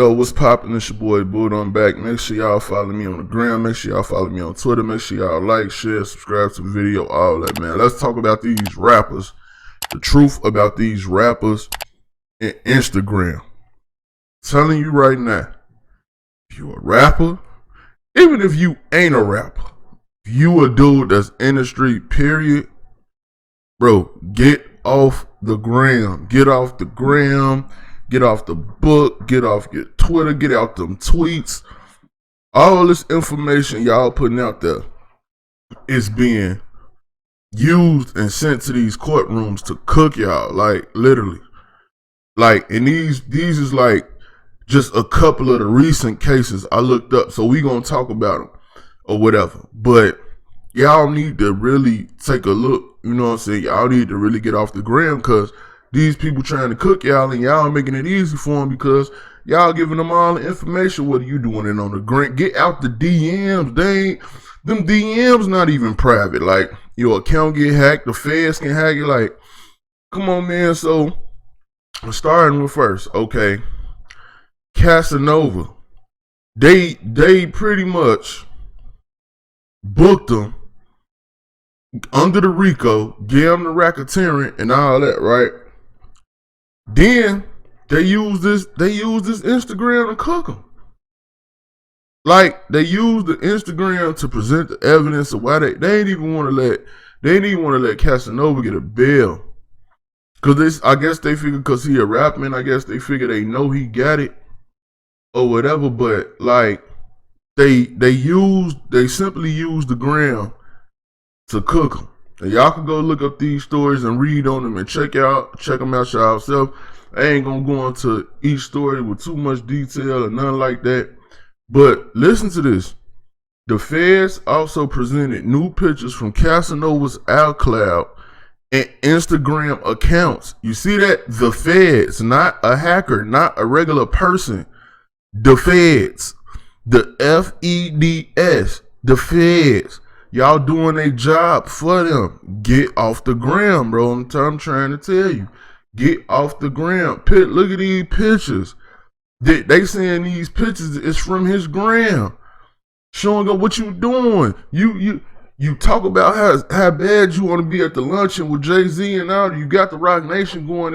Yo, what's poppin'? It's your boy Boot. I'm back. Make sure y'all follow me on the gram. Make sure y'all follow me on Twitter. Make sure y'all like, share, subscribe to the video, all that, man. Let's talk about these rappers. The truth about these rappers and Instagram. Telling you right now, if you a rapper, even if you ain't a rapper, if you a dude that's in the street, period, bro, get off the gram. Get off the gram. Get off the book, get off your Twitter, get out them tweets. All this information y'all putting out there is being used and sent to these courtrooms to cook y'all, like literally. Like, and these is like just a couple of the recent cases I looked up, so we gonna talk about them or whatever. But y'all need to really take a look, you know what I'm saying? Y'all need to really get off the gram, because these people trying to cook y'all and y'all making it easy for them because y'all giving them all the information. What are you doing it on the gram? Get out the DMs. Them DMs not even private. Like, your account get hacked, the feds can hack it. Like, come on, man. So, I'm starting with first, okay. Casanova. They pretty much booked them under the RICO, gave them the racketeering and all that, right? Then they use this Instagram to cook them. Like, they use the Instagram to present the evidence of why they didn't even want to let Casanova get a bail. Cause I guess they figure because he a rap man, I guess they figure they know he got it or whatever. But like they simply use the gram to cook them. And y'all can go look up these stories and read on them and check them out yourself. I ain't gonna go into each story with too much detail or nothing like that. But listen to this. The feds also presented new pictures from Casanova's iCloud and Instagram accounts. You see that? The feds, not a hacker, not a regular person. The feds. The FEDS. The feds. Y'all doing a job for them. Get off the gram, bro. I'm trying to tell you. Get off the gram. Look at these pictures. They saying these pictures is from his gram. Showing up what you doing. You talk about how bad you want to be at the luncheon with Jay-Z and all. You got the Rock Nation going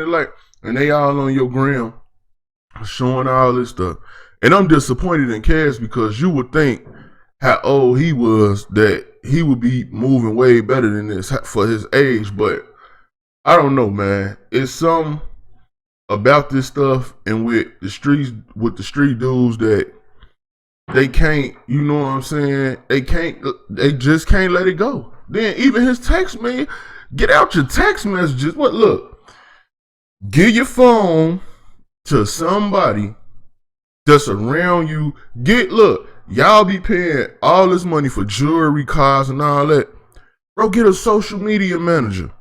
and they all on your gram showing all this stuff. And I'm disappointed in Cass because you would think how old he was that he would be moving way better than this for his age, but I don't know, man. It's something about this stuff and with the street dudes that they can't, you know what I'm saying? They just can't let it go. Then even his text, man, get out your text messages. Look, give your phone to somebody that's around you. Look, y'all be paying all this money for jewelry, cars, and all that. Bro, get a social media manager.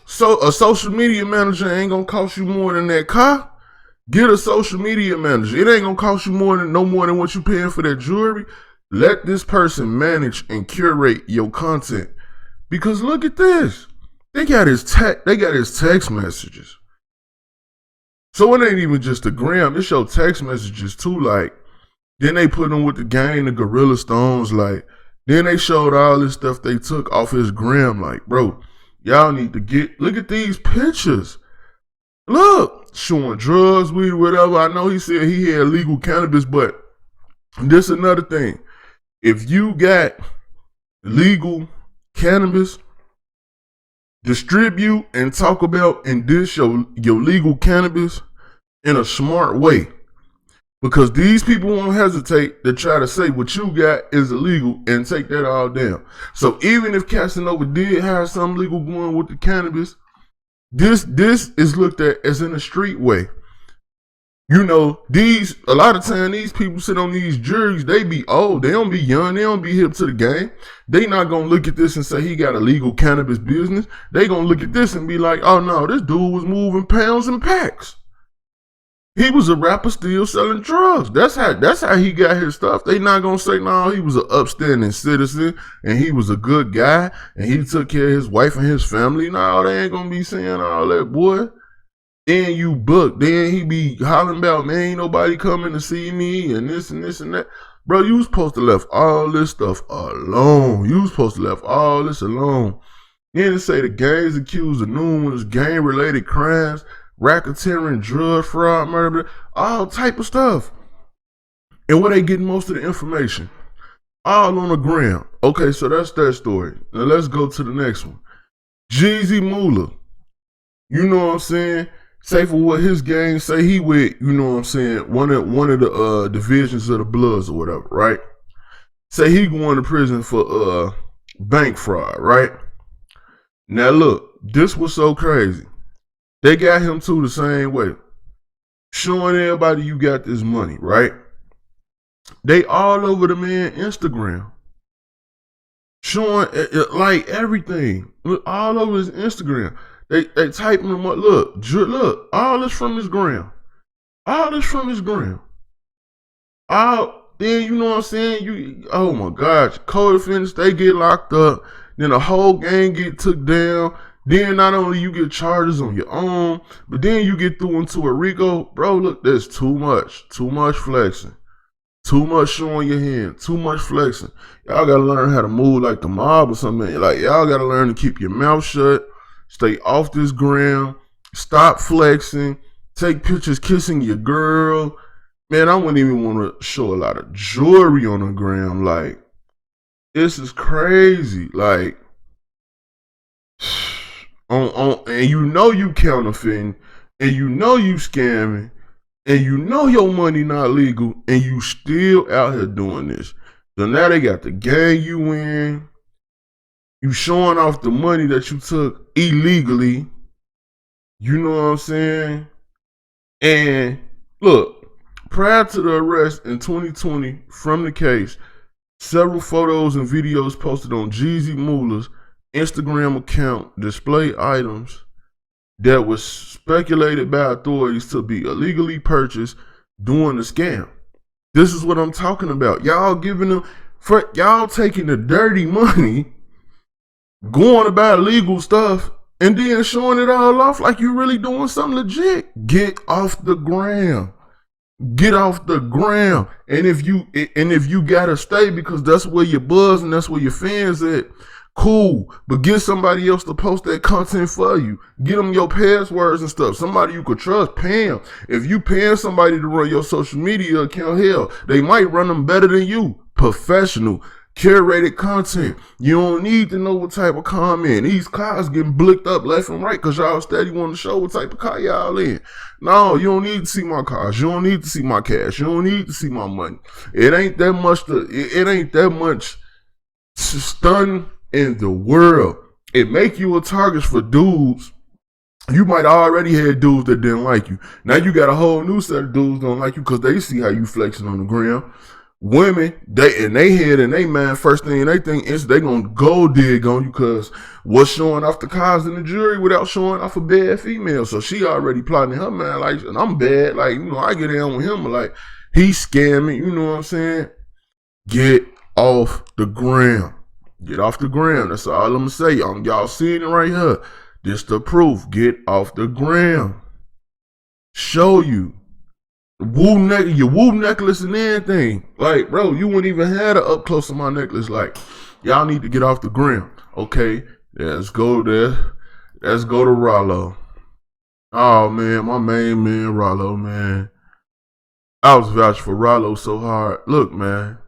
So a social media manager ain't gonna cost you more than that car. Get a social media manager. It ain't gonna cost you no more than what you paying for that jewelry. Let this person manage and curate your content. Because look at this. They got his text messages. So it ain't even just the gram. It's your text messages too. Like, then they put him with the gang, the Gorilla Stones. Like, then they showed all this stuff they took off his gram. Like, bro, y'all need to look at these pictures. Look, showing drugs, weed, whatever. I know he said he had legal cannabis, but this another thing. If you got legal cannabis, distribute and talk about and dish your legal cannabis in a smart way. Because these people won't hesitate to try to say what you got is illegal and take that all down. So even if Casanova did have some legal going with the cannabis, this is looked at as in a street way. You know, a lot of time these people sit on these juries, they be old, they don't be young, they don't be hip to the game. They not gonna look at this and say he got a legal cannabis business. They gonna look at this and be like, oh no, this dude was moving pounds and packs. He was a rapper still selling drugs. That's how he got his stuff. They not gonna say, no, he was an upstanding citizen and he was a good guy and he took care of his wife and his family. No, they ain't gonna be saying all that, boy. Then you book. Then he be hollering about, man, ain't nobody coming to see me and this and this and that. Bro, you was supposed to left all this stuff alone. You was supposed to left all this alone. Then to say the gangs accused of numerous gang-related crimes, racketeering, drug fraud, murder, all type of stuff. And where they getting most of the information? All on the ground. Okay, so that's that story. Now let's go to the next one. Jeezy Moolah. You know what I'm saying? Say for what his gang say he with, you know what I'm saying, one of the divisions of the Bloods or whatever, right? Say he going to prison for bank fraud, right? Now look, this was so crazy. They got him too the same way. Showing everybody you got this money, right? They all over the man Instagram. Showing like everything. Look, all over his Instagram. They typing him up. Look, all this from his gram. All this from his gram. Then you know what I'm saying? Oh my gosh, co-defendants, they get locked up. Then the whole gang get took down. Then not only you get charges on your own, but then you get through into a RICO. Bro, look, there's too much flexing. Too much showing your hand. Too much flexing. Y'all gotta learn how to move like the mob or something. Like, y'all gotta learn to keep your mouth shut. Stay off this ground. Stop flexing. Take pictures kissing your girl. Man, I wouldn't even want to show a lot of jewelry on the ground. Like, this is crazy. Like, and you know you counterfeiting, and you know you scamming, and you know your money not legal, and you still out here doing this. So now they got the gang you in. You showing off the money that you took illegally. You know what I'm saying? And look, prior to the arrest in 2020 from the case, several photos and videos posted on Jeezy Moolah's Instagram account display items that was speculated by authorities to be illegally purchased during the scam. This is what I'm talking about. Y'all giving them, y'all taking the dirty money, going to buy illegal stuff, and then showing it all off like you really doing something legit. Get off the ground. Get off the ground. And if you gotta stay because that's where your buzz and that's where your fans at, cool. But get somebody else to post that content for you. Get them your passwords and stuff. Somebody you could trust, pay them. If you paying somebody to run your social media account, hell, they might run them better than you. Professional. Curated content. You don't need to know what type of comment. These cars getting blicked up left and right because y'all steady want to show what type of car y'all in. No, you don't need to see my cars. You don't need to see my cash. You don't need to see my money. It ain't that much. It ain't that much stun in the world. It make you a target for dudes. You might already had dudes that didn't like you. Now you got a whole new set of dudes don't like you because they see how you flexing on the ground. Women, they in they head and they mind, first thing they think is they gonna go dig on you because what's showing off the cars in the jury without showing off a bad female. So she already plotting in her mind like, and I'm bad, like, you know, I get down with him, like, he's scamming, you know what I'm saying? Get off the ground. Get off the ground. That's all I'm gonna say. Y'all seeing it right here. This the proof. Get off the ground. Show you. Your woo necklace and everything. Like, bro, you wouldn't even have it up close to my necklace. Like, y'all need to get off the ground. Okay, let's go there. Let's go to Rollo. Oh, man, my main man, Rollo, man. I was vouching for Rollo so hard. Look, man.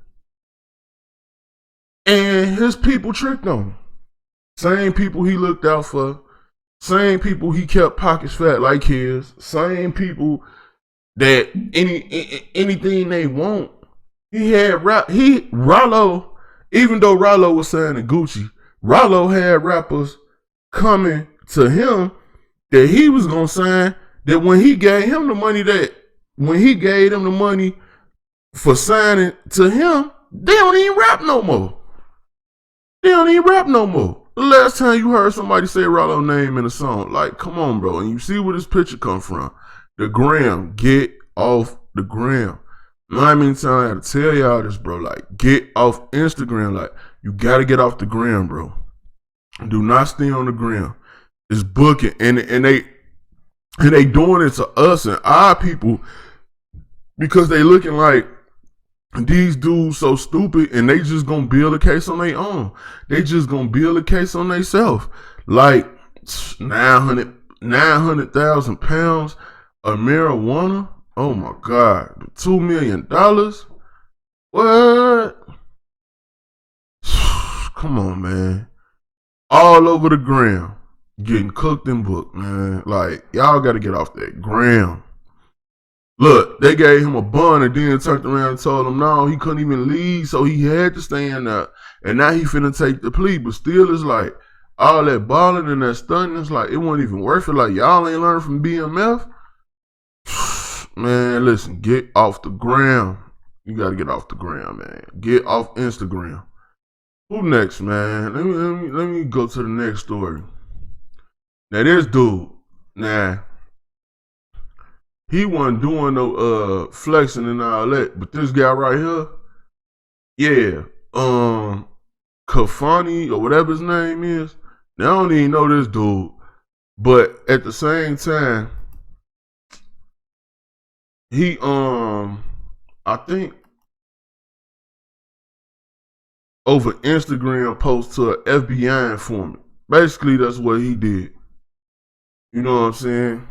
And his people tricked on him. Same people he looked out for. Same people he kept pockets fat like his. Same people that anything they want. He had Rollo, even though Rollo was signing Gucci, Rollo had rappers coming to him that he was gonna sign. That when he gave them the money for signing to him, they don't even rap no more. The last time you heard somebody say Rollo name in a song, like, come on, bro. And you see where this picture come from. The gram. Get off the gram. Not many times I gotta tell y'all this, bro. Like, get off Instagram. Like, you gotta get off the gram, bro. Do not stay on the gram. It's booking. And And they doing it to us and our people because they looking like these dudes so stupid and they just gonna build a case on their own. They just gonna build a case on themselves. Like 900,000 pounds of marijuana. Oh my God. $2 million? What? Come on, man. All over the gram. Getting cooked and booked, man. Like, y'all gotta get off that gram. Look, they gave him a bun and then turned around and told him no, he couldn't even leave, so he had to stay in there. And now he finna take the plea, but still it's like all that balling and that stunting, it's like it wasn't even worth it. Like y'all ain't learned from BMF. Man, listen, get off the ground. You gotta get off the ground, man. Get off Instagram. Who next, man? Let me go to the next story. Now this dude, he wasn't doing no flexing and all that, but this guy right here, Kafani or whatever his name is. Now I don't even know this dude, but at the same time, he I think over Instagram post to an FBI informant. Basically, that's what he did. You know what I'm saying?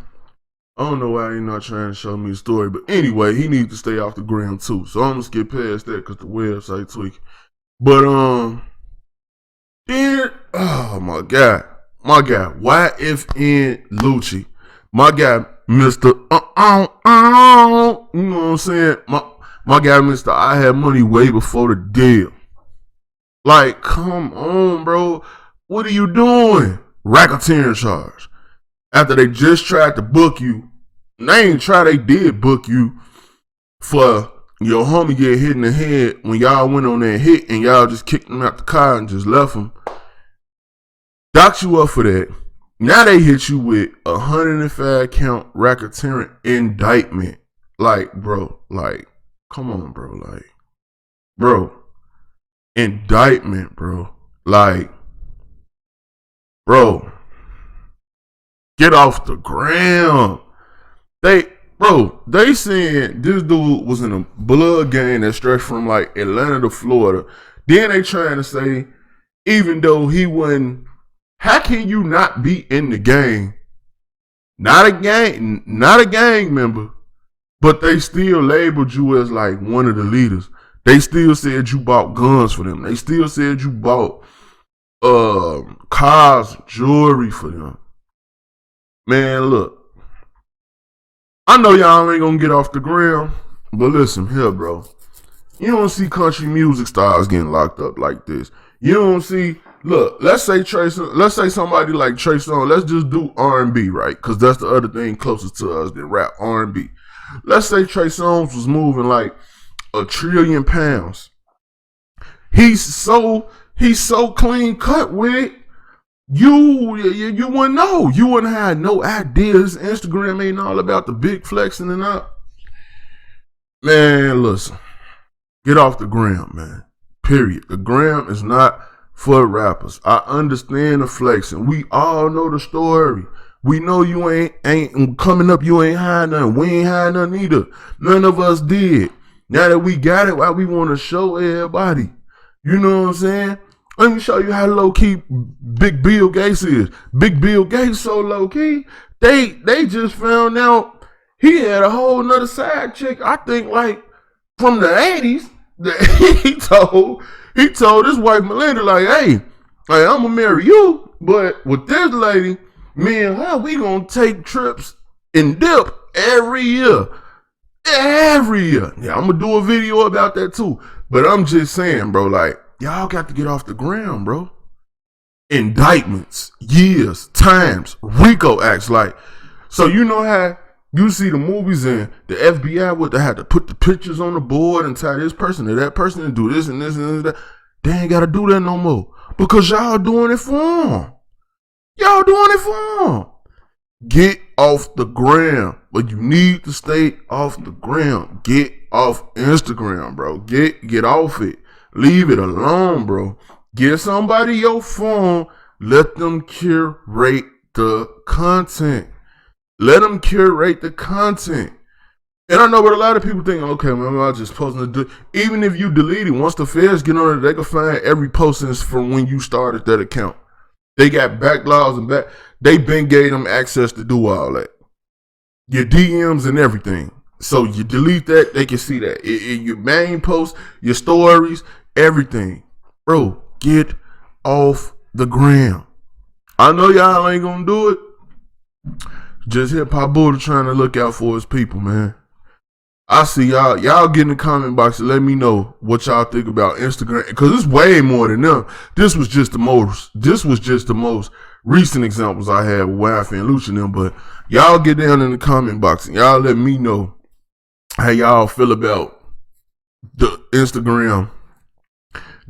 I don't know why he's not trying to show me the story, but anyway, he needs to stay off the gram too. So I'm gonna skip past that because the website tweaking. But then my guy, YFN Lucci, my guy, Mr. You know what I'm saying? My guy, Mr. I had money way before the deal. Like, come on, bro. What are you doing? Racketeering charge. After they just tried to book you, they ain't try, they did book you for your homie get hit in the head when y'all went on that hit and y'all just kicked him out the car and just left him. Docked you up for that. Now they hit you with a 105 count racketeering indictment. Like, bro, like, come on, bro. Like, bro, indictment, bro. Like, bro, get off the ground. They saying this dude was in a blood gang that stretched from like Atlanta to Florida. Then they trying to say, even though he wasn't, how can you not be in the gang? Not a gang member, but they still labeled you as like one of the leaders. They still said you bought guns for them. They still said you bought cars, jewelry for them. Man, look. I know y'all ain't gonna get off the ground, but listen here, bro. You don't see country music stars getting locked up like this. You don't see. Look, let's say somebody like Trey Songz. Let's just do R&B, right? Because that's the other thing closest to us than rap, R&B. Let's say Trey Songz was moving like 1 trillion pounds. He's so clean cut with it. You wouldn't know. You wouldn't have no ideas. Instagram ain't all about the big flexing and all. Man, listen. Get off the gram, man. Period. The gram is not for rappers. I understand the flexing. We all know the story. We know you ain't coming up, you ain't hiding nothing. We ain't hiding nothing either. None of us did. Now that we got it, why we want to show everybody. You know what I'm saying? Let me show you how low-key Big Bill Gates is. Big Bill Gates so low-key, they just found out he had a whole nother side chick, I think like from the 80s, that he told this wife Melinda, like, hey, I'm gonna marry you, but with this lady, me and her, we gonna take trips and dip every year. Every year. Yeah, I'm gonna do a video about that too. But I'm just saying, bro, like, y'all got to get off the ground, bro. Indictments, years, times, RICO acts like. So you know how you see the movies and the FBI would have to put the pictures on the board and tie this person to that person and do this and this and that. They ain't got to do that no more because y'all doing it for them. Y'all doing it for them. Get off the ground, but you need to stay off the ground. Get off Instagram, bro. Get off it. Leave it alone, bro. Get somebody your phone. Let them curate the content. Let them curate the content. And I know what a lot of people think, okay, man, I'm just posting to even if you delete it, once the feds get on it, they can find every post since from when you started that account. They got backlogs and they been gave them access to do all that. Your DMs and everything. So you delete that, they can see that. Your main post, your stories, everything. Bro, get off the gram. I know y'all ain't gonna do it. Just Hip Hop Buddha trying to look out for his people, man. I see y'all. Y'all get in the comment box and let me know what y'all think about Instagram, because it's way more than them. This was just the most recent examples I had with Waff and Lucha and them. But y'all get down in the comment box and y'all let me know how y'all feel about the Instagram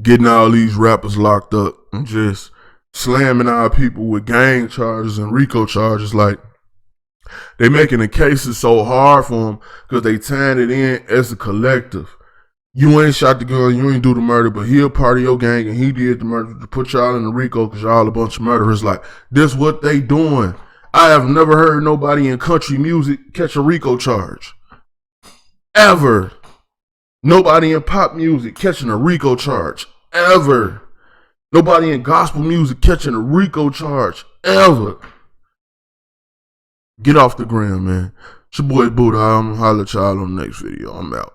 getting all these rappers locked up and just slamming our people with gang charges and RICO charges. Like, they making the cases so hard for them because they tying it in as a collective. You ain't shot the gun, you ain't do the murder, but he a part of your gang and he did the murder to put y'all in the RICO because y'all a bunch of murderers. Like, this what they doing. I have never heard nobody in country music catch a RICO charge. Ever. Nobody in pop music catching a RICO charge. Ever. Nobody in gospel music catching a RICO charge. Ever. Get off the gram, man. It's your boy Buddha. I'm gonna holler at y'all on the next video. I'm out.